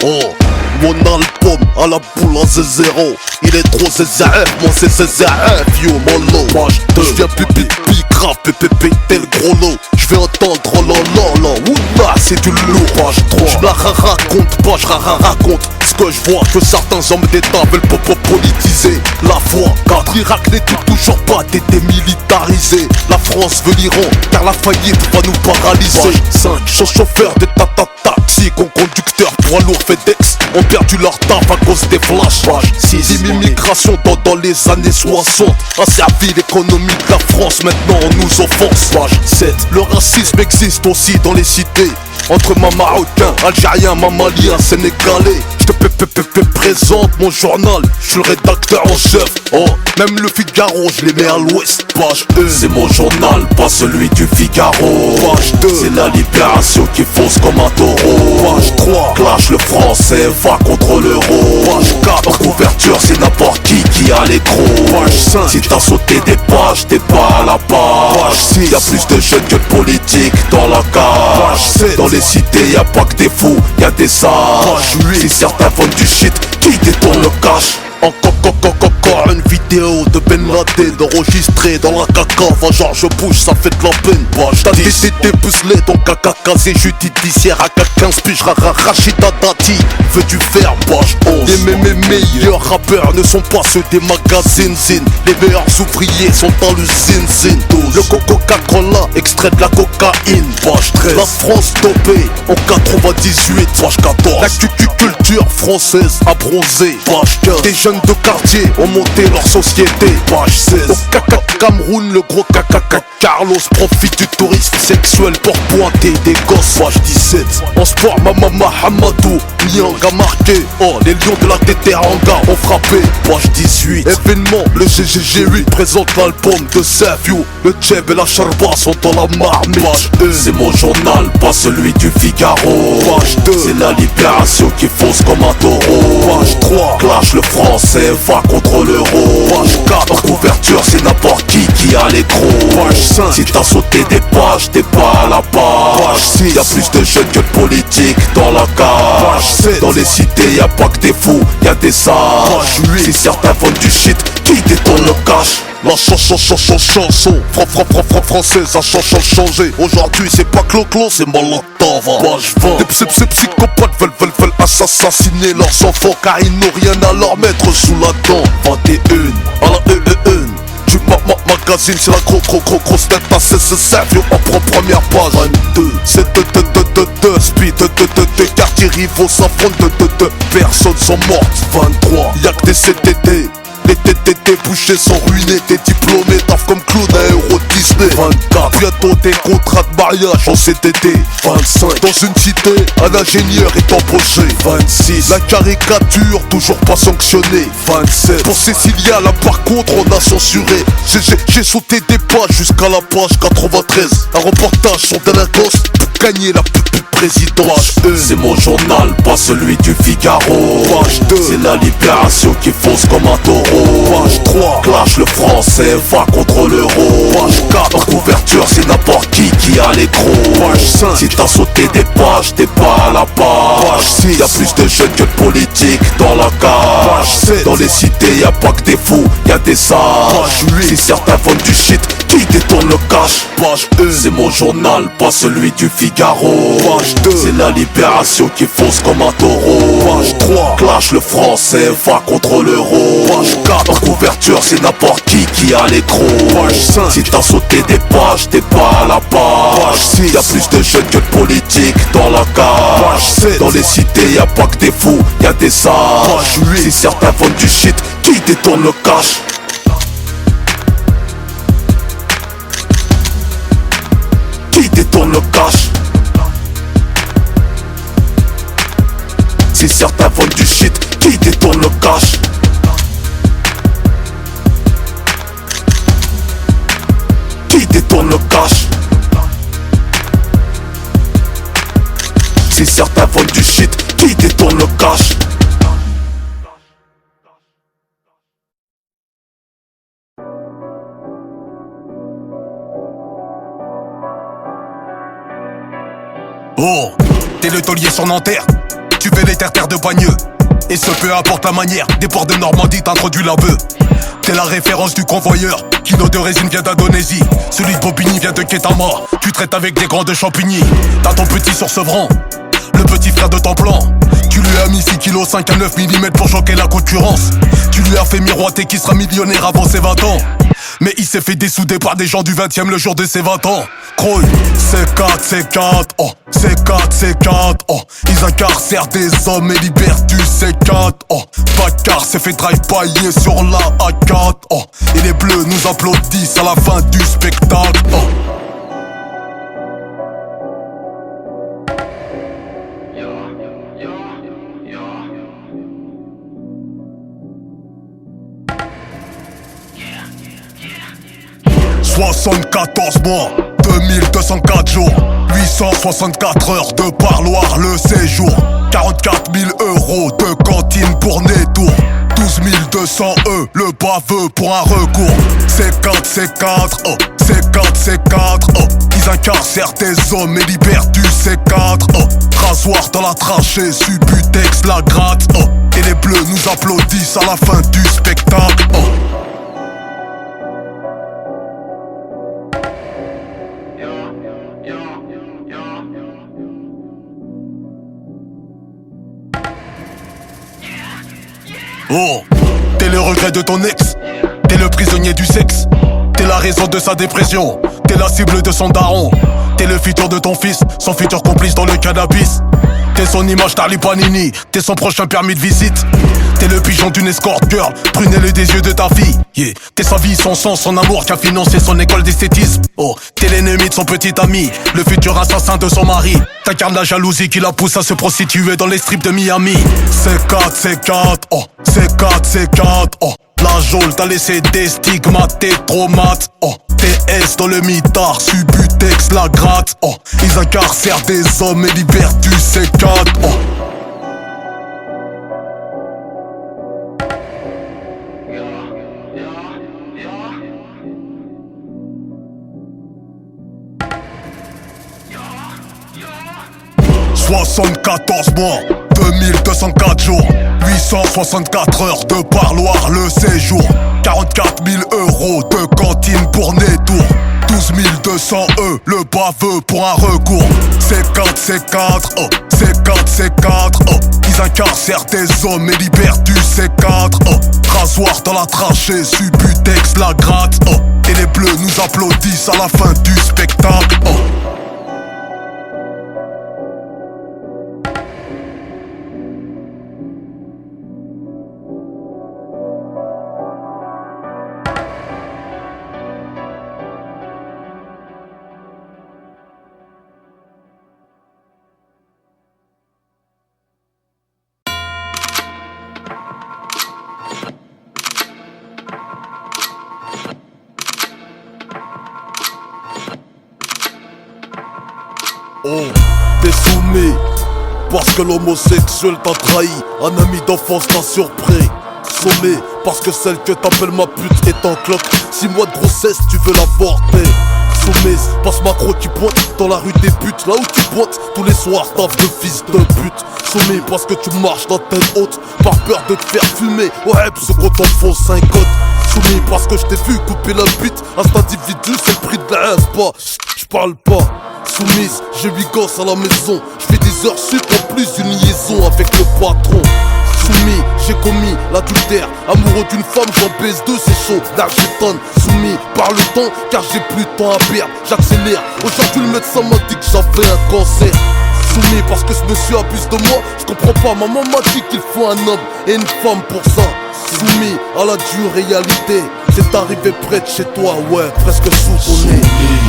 Oh, mon album à la boule à zéro. Il est trop ZZF, moi c'est ZZF, yo mollo. Je viens pipi, grave, pépé, tel gros lot. Je vais entendre oh là là là, oula c'est du lourd. Page 3, je la raconte pas, je raconte ce que je vois, que certains hommes d'État veulent politiser la foi. Car l'Irak n'est toujours pas démilitarisé. La France veut l'Iran, car la faillite va nous paralyser. Page 5, chauffeur de taxi, conducteur poids lourd FedEx ont perdu leur taf à cause des flashs. Page 6, l'immigration dans les années 60 a servi l'économie de la France, maintenant on nous offense. Page 7, le racisme existe aussi dans les cités. Entre ma marocain, algérien, ma malien, sénégalais. Je te présente mon journal, je suis le rédacteur en chef. Oh, même le Figaro, je les mets à l'ouest. Page 1, c'est mon journal, pas celui du Figaro. Page 2, c'est la libération qui fonce comme un taureau. Page 3, clash le français, va contre l'euro. Page 4, en couverture, c'est n'importe qui a l'écro. Page 5, si t'as sauté des pages, t'es pas à la page. Page 6, y'a plus de jeunes que de politiques dans la cage. Page 7, dans les cités, y'a pas que des fous, y'a des sages. Page 8, si certains vendent du shit, qui détourne le cash. Encore une vidéo de Ben Laden enregistrée dans la caca. Va genre je bouge, ça fait de la peine. T'as des pucelés, donc caca casé judiciaire. À 15 piges, Rachida Dati fait du fer, page 11. Mes meilleurs rappeurs ne sont pas ceux des magazines zine. Les meilleurs ouvriers sont dans l'usine zine. Le Coca-Cola, extrait de la cocaïne, page 13. La France dopée en 98, page 14. La culture française a bronzé, page 15. Des jeunes de quartier ont monté leur société, page 16. Au Cameroun, le gros Carlos profite du tourisme sexuel pour pointer des gosses, page 17. En sport, Mama Hamadou, Niang a marqué. Oh, les lions de la Teranga ont frappé, page 18. Événement, le GG8 présente l'album de Savio. Le Tchèb et la Charba sont dans la marmite, page 1. C'est mon journal, pas celui du Figaro. Page 2, c'est la libération qui fonce comme un taureau. Page 3, clash le français, va contre l'euro. Page 4, en couverture, c'est n'importe qui a l'écro. Page 5, si t'as sauté des pages, t'es pas à la page. Page 6, y'a plus de jeunes que de politiques dans la cage. Page 7, dans les cités, y'a pas que des fous, y'a des sages. Page 8, si certains vendent du shit, qui détourne le cash. La chanson française a changé. Aujourd'hui c'est pas Clo-Clo, c'est Molotov. Page 20, des psychopathes veulent assassiner leurs enfants, car ils n'ont rien à leur mettre sous la dent. 21, à la du magazine, c'est la grosse tête à Savio en première page. 22, c'est de speed, de quartiers rivaux s'affrontent, de personnes sont mortes. 23, y'a que des CTT. Les TTT bouchés sont ruinés, t'es diplômé, taf comme clown à Euro Disney. 24, bientôt des contrats de mariage en CDD. 25, dans une cité, un ingénieur est embauché. 26, la caricature toujours pas sanctionnée. 27, pour Cécilia là par contre on a censuré. J'ai sauté des pages jusqu'à la page 93. Un reportage sur délinquance pour gagner la présidence. C'est mon journal, pas celui du Figaro. Page 2, c'est la libération qui fonce comme un taureau. Page 3, clash le français, va contre l'euro. Page 4, en couverture, c'est n'importe qui a l'écro. Page 5, si t'as sauté des pages, t'es pas à la page. Page 6, y'a plus de jeunes que de politiques dans la cage. Page 7, dans les cités, y'a pas que des fous, y'a des sages. Page 8, si certains vendent du shit, qui détourne le cash. Page 1, c'est mon journal, pas celui du Figaro. Page 2, c'est la libération qui fonce comme un taureau. Page 3, clash le français, va contre l'euro. Page 4, en couverture, c'est n'importe qui a l'écro. Page 5, si t'as sauté des pages, t'es pas à la page. Page 6, y'a plus de jeunes que de politiques dans la cage. Page 7, dans les cités, y'a pas que des fous, y'a des sages. Page 8, si certains vendent du shit, qui détourne le cash. Qui détourne le cash. Si certains vendent du shit, qui détourne le cash. Qui détourne le cash. Si certains vendent du shit, qui détourne le cash. Oh, t'es le taulier sur Nanterre. tu fais les terres de Bagneux. Et ce peu importe la manière, des ports de Normandie t'introduit l'aveu. T'es la référence du convoyeur. Kino de résine vient d'Indonésie. Celui de Bobigny vient de Ketama. Tu traites avec des grands de Champigny. T'as ton petit sur Sevran, le petit frère de ton plan. Tu lui as mis 6 kg 5 à 9 mm pour choquer la concurrence. Tu lui as fait miroiter qu'il sera millionnaire avant ses 20 ans. Mais il s'est fait dessouder par des gens du 20e le jour de ses 20 ans. Croy, C4, oh, C4, oh. Ils incarcèrent des hommes et libèrent du C4, oh. Baccar s'est fait drive-pailler sur la A4, oh. Et les bleus nous applaudissent à la fin du spectacle, oh. « 74 mois, 2204 jours, 864 heures de parloir le séjour, 44 000 € de cantine pour Nétour, 12 200 le baveux pour un recours. C4, oh, C4, oh. Ils incarcèrent des hommes et libèrent du C4, oh. Rasoir dans la trachée, Subutex la gratte, oh. Et les bleus nous applaudissent à la fin du spectacle, oh. Oh, t'es le regret de ton ex, t'es le prisonnier du sexe, t'es la raison de sa dépression, t'es la cible de son daron, t'es le futur de ton fils, son futur complice dans le cannabis. T'es son image Charlie Panini, t'es son prochain permis de visite. T'es le pigeon d'une escort girl, prunelle des yeux de ta fille, yeah. T'es sa vie, son sang, son amour qui a financé son école d'esthétisme. Oh, t'es l'ennemi de son petit ami, le futur assassin de son mari. T'incarnes la jalousie qui la pousse à se prostituer dans les strips de Miami. C4, oh, C4, oh. La geôle t'a laissé des stigmates, tes traumates, oh. TS dans le mitard, Subutex la gratte, oh. Ils incarcèrent des hommes et libèrent du C4, oh. « 74 mois, 2204 jours, 864 heures de parloir le séjour, 44 000 € de cantine pour Nétour, 12 200 le baveux pour un recours. C4, oh, C4, oh. Ils incarcèrent des hommes et libèrent du C4, oh. Rasoir dans la trachée, Subutex la gratte, oh. Et les bleus nous applaudissent à la fin du spectacle, oh. Oh, t'es soumis parce que l'homosexuel t'a trahi, un ami d'enfance t'a surpris. Sommé parce que celle que t'appelles ma pute est en cloque. 6 mois de grossesse, tu veux l'avorter. Soumise, passe macro qui pointe dans la rue des putes. Là où tu pointes, tous les soirs taf de fils de pute. Soumis parce que tu marches dans tête haute, par peur de te faire fumer. Ouais, ce qu'on t'enfonce un code. Soumis parce que je t'ai vu couper la bite à cet individu, c'est le prix de la pas. J'parle pas. Soumise, j'ai 8 gosses à la maison. J'fais des heures sup en plus d'une liaison avec le patron. Soumis, j'ai commis l'adultère. Amoureux d'une femme, j'en baise deux, c'est chaud, là j'étonne. Soumis par le temps, car j'ai plus de temps à perdre. J'accélère, aujourd'hui le médecin m'a dit que j'avais un cancer. Soumis parce que ce monsieur abuse de moi. Je comprends pas, maman m'a dit qu'il faut un homme et une femme pour ça. Soumis à la dure réalité, c'est arrivé près de chez toi, ouais, presque sous ton nez.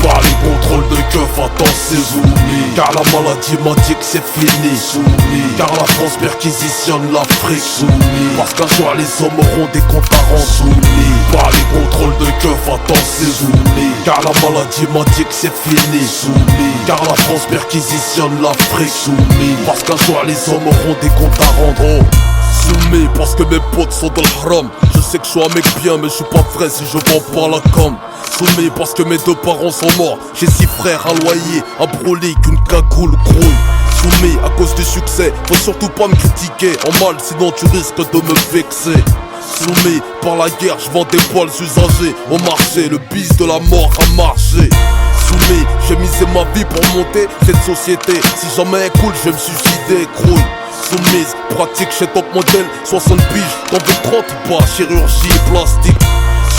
Par les contrôles de keuf, attends c'est soumis. Car la maladie m'a dit que c'est fini. Soumis. Car la France perquisitionne l'Afrique. Soumis. Parce qu'un jour les hommes auront des comptes à rendre. Soumis. Par les contrôles de keuf, attends c'est soumis. Car la maladie m'a dit que c'est fini. Soumis. Car la France perquisitionne l'Afrique. Soumis. Parce qu'un jour les hommes auront des comptes à rendre. Soumis parce que mes potes sont dans le haram. Je sais que je suis un mec bien mais je suis pas vrai si je vends pas la com. Soumis parce que mes deux parents sont morts. J'ai 6 frères, un loyer, un brolic, une cagoule grouille. Soumis à cause du succès, faut surtout pas me critiquer en mal, sinon tu risques de me vexer. Soumis par la guerre, je vends des poils usagés au marché, le bis de la mort a marché. Soumis, j'ai misé ma vie pour monter cette société. Si jamais elle coule, je vais me suicider, crouille. Soumise, pratique chez Top Model, 60 piges, t'en veux 30 ou pas, chirurgie plastique.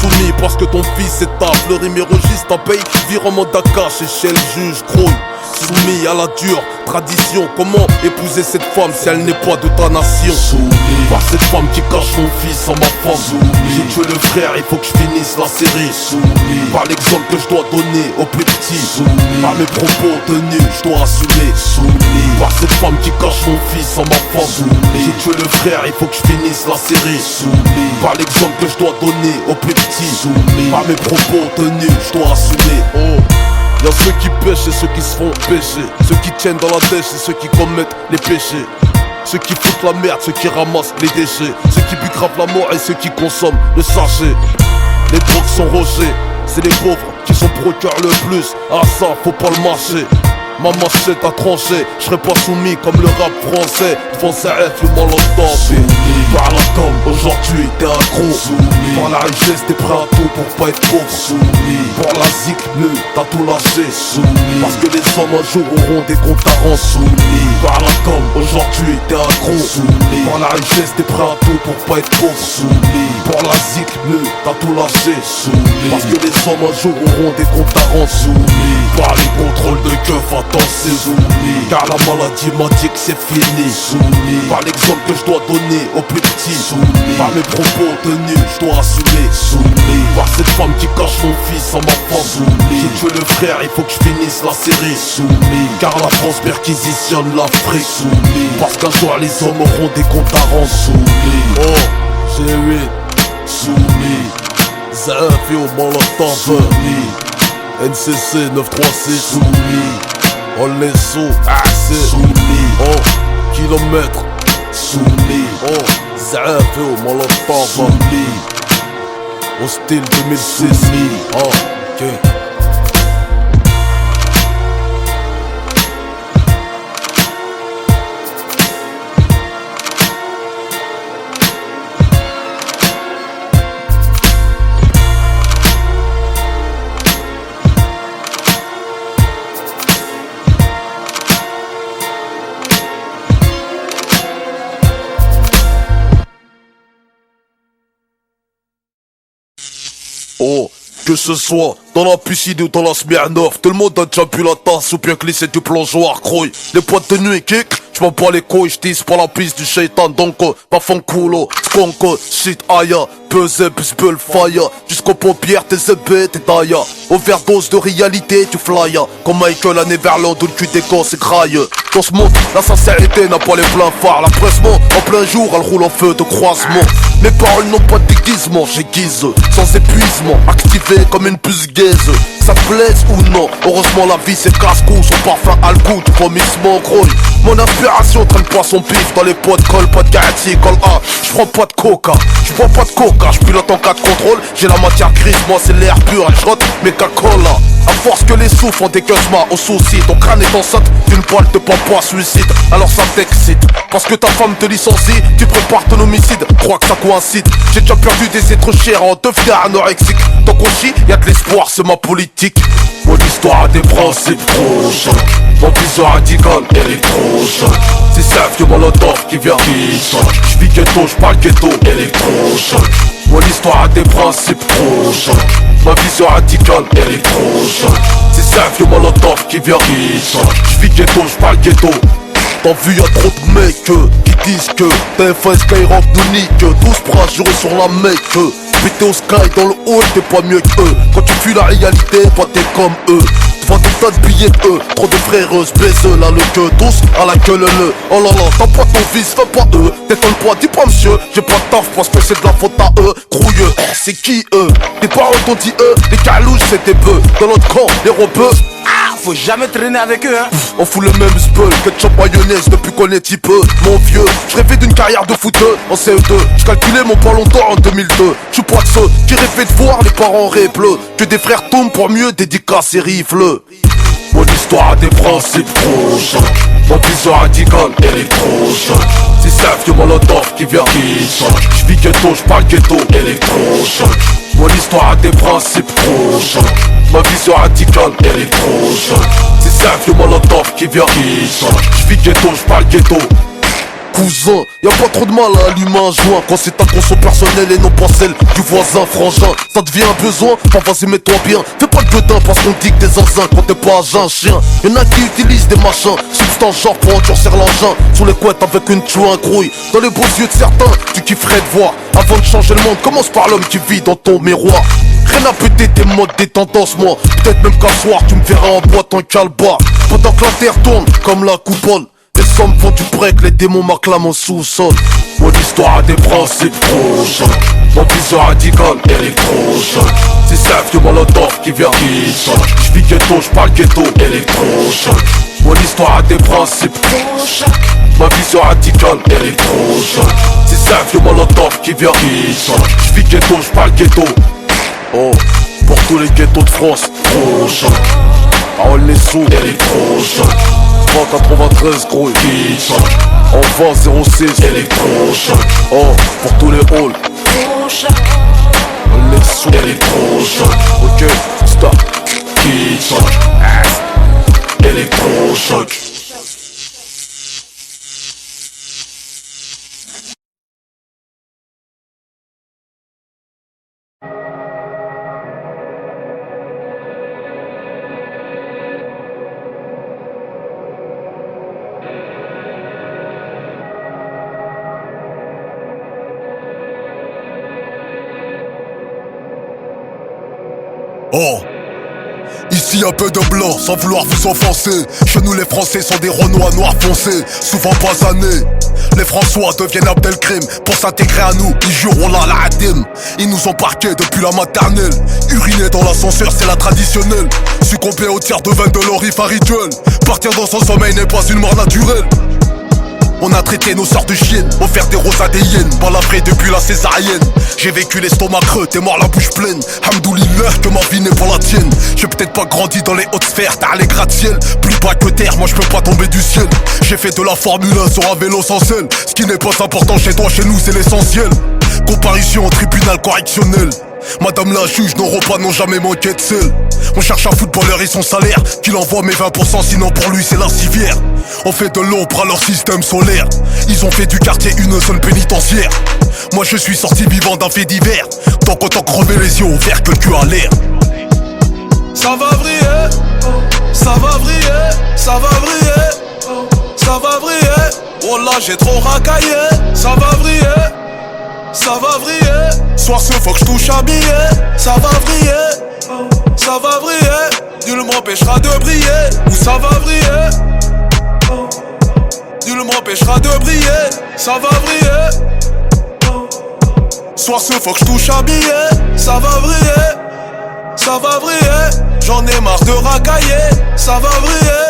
Soumis parce que ton fils est taf, le rimérogiste t'en paye, virement d'Akash et chez le juge, crouille. Soumis à la dure tradition, comment épouser cette femme si elle n'est pas de ta nation? Soumis par cette femme qui cache mon fils en ma femme. J'ai tué le frère, il faut que je finisse la série. Soumis par l'exemple que je dois donner aux plus petits. Soumis par mes propos tenus, je dois assumer. Soumis par cette femme qui cache mon fils en ma femme. Soumis J'ai tué le frère, il faut que je finisse la série. Soumis par l'exemple que je dois donner aux plus petits. Soumis par mes propos tenus, je dois assumer. Oh, y'a ceux qui pêchent et ceux qui se font pêcher, ceux qui tiennent dans la dèche et ceux qui commettent les péchés, ceux qui foutent la merde, ceux qui ramassent les déchets, ceux qui bu grave la mort et ceux qui consomment le sachet. Les drogues sont rogées, c'est les pauvres qui sont procureurs le plus. Ah ça, faut pas le marcher. Ma machette a tranché, je serai pas soumis comme le rap français. Devant CF, le Molotov. Par la com, aujourd'hui t'es accro. Soumis Par la richesse, t'es prêt à tout pour pas être pauvre. Soumis Pour la zik, t'as tout lâché. Soumis Parce que les hommes un jour auront des comptes à rendre. Soumis Par la com, aujourd'hui t'es accro. Soumis Par la richesse, t'es prêt à tout pour pas être pauvre. Soumis Pour la zik, t'as tout lâché. Soumis Parce que les hommes un jour auront des comptes à rendre. Soumis Par les contrôles de keuf intensive. Soumis Car la maladie m'a dit que c'est fini. Soumis Par l'exemple que je dois donner aux plus petits. Soumis Par mes propos tenus, je dois assumer. Soumis Par cette femme qui cache mon fils en ma femme. Soumis J'ai tué le frère, il faut que je finisse la série. Soumis Car la France perquisitionne l'Afrique. Soumis Parce qu'un jour les hommes auront des comptes à rendre. Soumis Oh, j'ai 8 Soumis Zaf et au Molotov. Soumis NCC 936. Soumis On les sous, accès. Soumis Oh, kilomètre. Soumis Oh, Zaf et au Molotov. Soumis Au style 2006. Soumis Oh, ok. Oh, que ce soit dans la piscine ou dans la Smirnoff, tout le monde a déjà bu la tasse ou bien glissé du plongeoir, croy. Les potes de nuit kick, j'm'en bats les couilles, j'tisse pas la piste du shaitan, donc pas fond culo, skonko, shit aya, pesé, busbul, fire, jusqu'aux paupières, t'es zébé, t'es tailla. Overdose de réalité, tu flyas, comme Michael à Neverland où le cul des gosses c'est graille. Dans ce monde, la sincérité n'a pas les pleins phares, la presse ment, en plein jour, elle roule en feu de croisement. Mes paroles n'ont pas de déguisement, j'aiguise, sans épuisement, activé comme une puce gaise. Ça te plaise ou non, heureusement la vie c'est casse-cou, son parfum a le goût du vomissement gros. Mon inspiration traîne pas son pif dans les potes, colle pas de garantie, colle A. J'prends pas de coca, j'prends pas de coca, j'pilote en cas de contrôle, j'ai la matière grise, moi c'est l'air pur, elle shot mes Coca-Cola. À force que les sous font des gueusements au souci, ton crâne est enceinte d'une poêle de papa suicide. Alors ça t'excite, parce que ta femme te licencie, tu prépares ton homicide, crois que ça coïncide. J'ai déjà perdu des êtres chers en devenir anorexique. Tant qu'on chie, y'a de l'espoir, c'est ma politique. Mon histoire a des principes trop chocs, mon vision radicale, électrochoc. C'est ça vieux Molotov qui vient qui choque. J'vis ghetto, j'parle ghetto, électrochoc. Mon histoire a des principes trop chocs, ma vision radicale, électrochoc. C'est ça vieux Molotov qui vient qui choque. J'vis ghetto, j'parle ghetto. T'as vu y'a trop de mecs qui disent que TF1 Skyrock nous nique, 12 bras jurés sur la mec. Pété au sky dans le hall, t'es pas mieux qu'eux. Quand tu fuis la réalité, toi t'es comme eux. Devant des tas de billets eux, trop de fréreuses, baiseux, là le queue, tous à la queue le. Oh là là, t'as pas ton fils, fais pas eux. T'étonnes pas, dis pas monsieur, j'ai pas de taf parce que c'est de la faute à eux. Grouilleux, c'est qui eux? Tes parents t'ont dit eux, les calouches c'est tes bœufs. Dans l'autre camp, les robeux. Faut jamais traîner avec eux, hein. On fout le même spell, ketchup mayonnaise depuis qu'on est type. Mon vieux, je rêvais d'une carrière de footeux en CE2. Je calculais mon ballon d'or en 2002. Je pas de ceux qui rêvaient de voir les parents bleu. Que des frères tombent pour mieux dédicacer rifle. Mon histoire a des principes trop chocs, Mon vision radicale, électrochoc. Si c'est un vieux molotov qui vient, qui choque. J'vis ghetto, j'parle ghetto, électrochoc. Mon histoire a des principes, trop choc. Ma vision radicale, électrochoc. Si c'est un vieux molotov qui vient, qui choque. J'vis ghetto, j'parle ghetto. Cousin, y'a pas trop de mal à allumer un joint quand c'est ta conso personnelle et non pas celle du voisin frangin. Ça devient un besoin, enfin vas-y mets-toi bien. Fais pas le bedin parce qu'on dit que des zinzins quand t'es pas un chien. Y'en a qui utilisent des machins, substance genre pour endurcir l'engin. Sous les couettes avec une chouin grouille. Dans les beaux yeux de certains, tu kifferais de voir. Avant de changer le monde, commence par l'homme qui vit dans ton miroir. Rien à péter tes modes, des tendances moi. Peut-être même qu'un soir tu me verras en boîte en calbar. Pendant que la terre tourne comme la coupole. Les sommes font du break, les démons m'acclament au sous-sol. Mon histoire a des principes, trop choc. Mon vision radicale, électrochoc. Si c'est un vieux molotov qui vient, qui choque. J'vis ghetto, j'parle ghetto, électrochoc. Mon histoire a des principes, trop choc. Ma vision radicale, électrochoc. Si c'est un vieux molotov qui vient, qui choque. J'vis ghetto, j'parle ghetto. Oh, pour tous les ghettos de France, trop choc. Parole les sous, électrochoc. 93 gros, qui choc. On vend 06, électrochoc. Oh, pour tous les halls, les sous, électrochoc. Ok, stop, qui choc. Électrochoc. Oh, ici un peu de blanc sans vouloir vous offenser. Chez nous les Français sont des Renois noirs foncés, souvent basanés. Les François deviennent Abdelkrim pour s'intégrer à nous, ils jurent la hadim. Ils nous ont parqués depuis la maternelle. Uriner dans l'ascenseur c'est la traditionnelle. Succomber au tir de vin de l'orif un rituel. Partir dans son sommeil n'est pas une mort naturelle. On a traité nos sœurs de chiennes, offert des roses à des hyènes, balavré depuis la césarienne. J'ai vécu l'estomac creux, t'es mort la bouche pleine. Hamdoulillah que ma vie n'est pas la tienne. J'ai peut-être pas grandi dans les hautes sphères, t'as les gratte-ciel. Plus bas que terre, moi je peux pas tomber du ciel. J'ai fait de la Formule 1 sur un vélo sans selle. Ce qui n'est pas important chez toi, chez nous c'est l'essentiel. Comparution au tribunal correctionnel. Madame la juge, nos repas n'ont jamais manqué de sel. On cherche un footballeur et son salaire, qu'il envoie mes 20%, sinon pour lui c'est la civière. On fait de l'ombre à leur système solaire. Ils ont fait du quartier une zone pénitentiaire. Moi je suis sorti vivant d'un fait divers. Donc autant crever les yeux ouverts que le cul à l'air. Ça va vriller, ça va vriller, ça va vriller, ça va vriller. Oh là j'ai trop racaillé, ça va vriller. Ça va vriller, soir ce faut que je touche un billet. Ça va vriller, ça va vriller. Nul m'empêchera de briller. Ou ça va vriller, nul m'empêchera de briller. Ça va vriller, soir ce faut que je touche un billet. Ça va vriller, ça va vriller. J'en ai marre de racailler. Ça va vriller,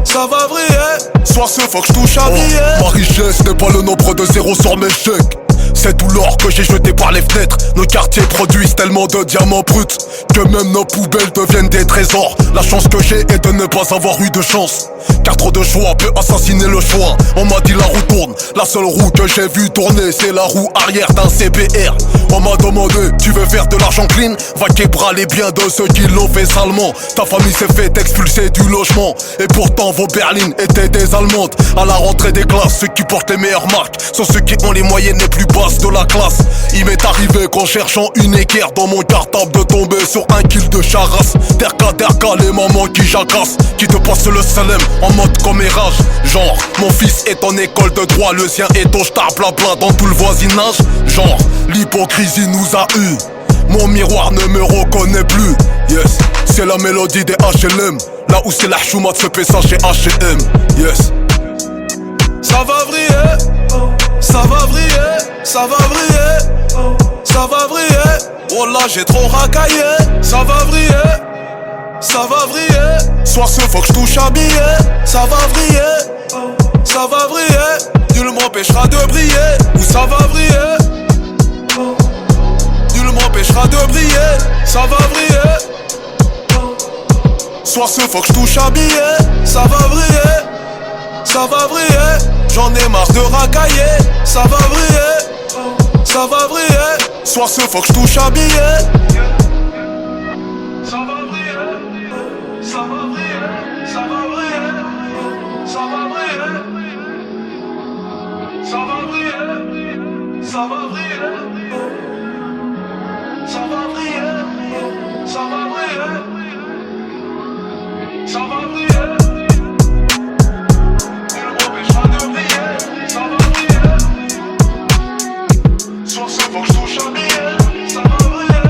ça va vriller. Soir ce faut que je touche un billet. Ma richesse n'est pas le nombre de zéros sur mes chèques. C'est tout l'or que j'ai jeté par les fenêtres. Nos quartiers produisent tellement de diamants bruts que même nos poubelles deviennent des trésors. La chance que j'ai est de ne pas avoir eu de chance, car trop de choix peut assassiner le choix. On m'a dit la roue tourne, la seule roue que j'ai vue tourner c'est la roue arrière d'un CBR. On m'a demandé, tu veux faire de l'argent clean? Va québra les biens de ceux qui l'ont fait salement. Ta famille s'est fait expulser du logement, et pourtant vos berlines étaient des allemandes. À la rentrée des classes, ceux qui portent les meilleures marques sont ceux qui ont les moyennes les plus basses de la classe. Il m'est arrivé qu'en cherchant une équerre dans mon cartable de tomber sur un kill de charasse. Derka, les mamans qui jacassent, qui te passent le salem en mode commérage. Genre, mon fils est en école de droit, le sien est au star blabla dans tout le voisinage. Genre, l'hypocrisie nous a eu. Mon miroir ne me reconnaît plus. Yes, c'est la mélodie des HLM. Là où c'est la chouma de ce PSA chez H&M. Yes. Ça va vriller, ça va vriller, ça va vriller, ça va vriller. Oh là j'ai trop racaillé. Ça va vriller, ça va vriller. Soir ce faut que je touche un billet. Ça va vriller, ça va vriller. Nul m'empêchera de briller. Ou ça va vriller, nul m'empêchera de briller. Ça va vriller, soir ce faut que je touche un billet. Ça va vriller, ça va briller. J'en ai marre de racailler, ça va briller, ça va briller. Soir ce faut que je touche un billet. Ça va briller, ça va briller, ça va briller, ça va briller, ça va briller, ça va briller, ça va briller, ça va briller, ça va briller. Faut que je touche un billet, ça va briller.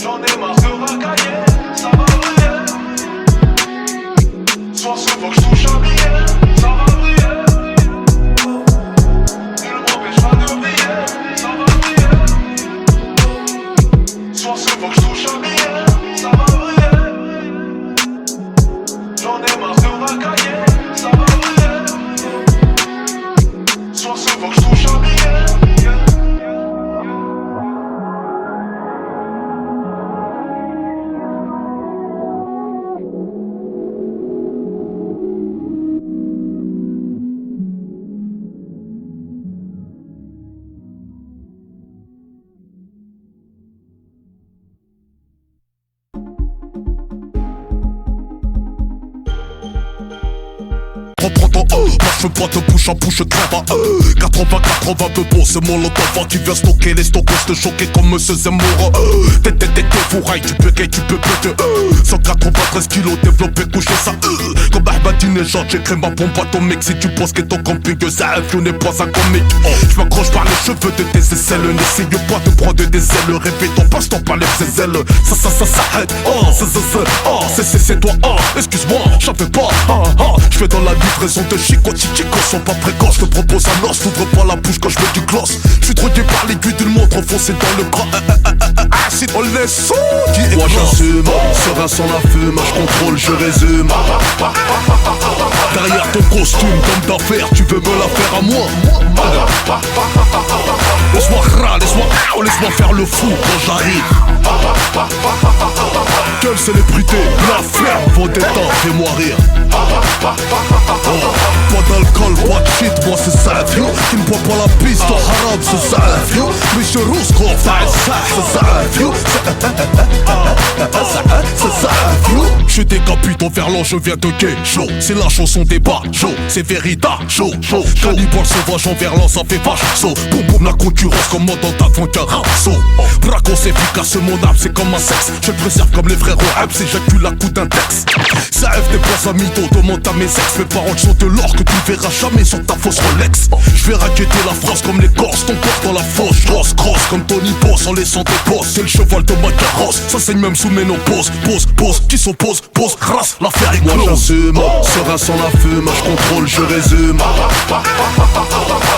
J'en ai marre de racailler, ça va briller. Soir ce faut que je touche un billet, ça va briller. Nul m'empêchera de briller, ça va briller. Soir ce faut que je touche un billet, ça va briller. J'en ai marre de racailler, ça va briller. Soir ce faut que je touche un billet. Prends ton moi je veux pas te bouche en bouche, crève à 80 de bon, c'est mon lot d'enfant qui vient stocker les stockos, te choquer comme Monsieur Zemmour. T'es fourraille, tu peux péter 193 kilos développé, couché ça comme Ahmadinejad, j'écris ma bombe atomique. Si tu penses que ton camping de Zaïf n'est pas un comique, je m'accroche par les cheveux de tes aisselles. N'essaye pas de prendre des ailes, répète ton passe-temps par les ailes. Ça s'arrête, c'est toi, excuse-moi, j'en fais pas, je fais dans la livraison de Chico, sont pas précoces. Je te propose un os, t'ouvres pas la bouche quand je mets du gloss. Je suis drogué par l'aiguille d'une montre enfoncée dans le bras. Si on les sons qui moi j'assume, serein sans la fume, je contrôle, je résume. Derrière ton costume d'homme d'affaires, tu veux me la faire à moi. Laisse-moi faire le fou quand j'arrive. Quelle célébrité, la ferme, vos détentes, fais-moi rire. Pas d'alcool, pas de shit, moi c'est ça, vieux. Qui ne boit pas la piste, haram, c'est ça, vieux. Mais je rousse, gros, c'est ça, vieux. C'est ça, vieux. Je décapite ton verlan, je viens de gay, chaud. C'est la chanson des bas, chaud. C'est véritable, chaud. Cannibale sauvage en verlan, ça fait vache, saut. Boum boum, la concurrence commandant avant qu'un saut. Bracos efficace, mon âme, c'est comme un sexe. Je le préserve comme les frères au si j'accule à coup d'un texte. Ça F des places à mytho, demande à mes ex. Mes paroles sont de l'or que tu verras jamais sur ta fausse Rolex. Je vais raqueter la France comme les Corses, ton corps dans la fosse. Grosse comme Tony Boss en laissant des bosses. C'est le cheval de ma carrosse, ça saigne même sous ménopause. Pose, qui s'oppose, pose, race, l'affaire est close. Moi j'assume, serein sans la fume, je contrôle, je résume.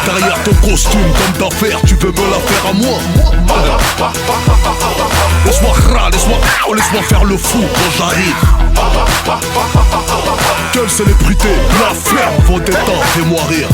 Derrière ton costume d'homme d'affaires, tu veux me la faire à moi. Laisse-moi faire le fou quand j'arrive. Quelle célébrité, la ferme, vos détentes, fais-moi rire.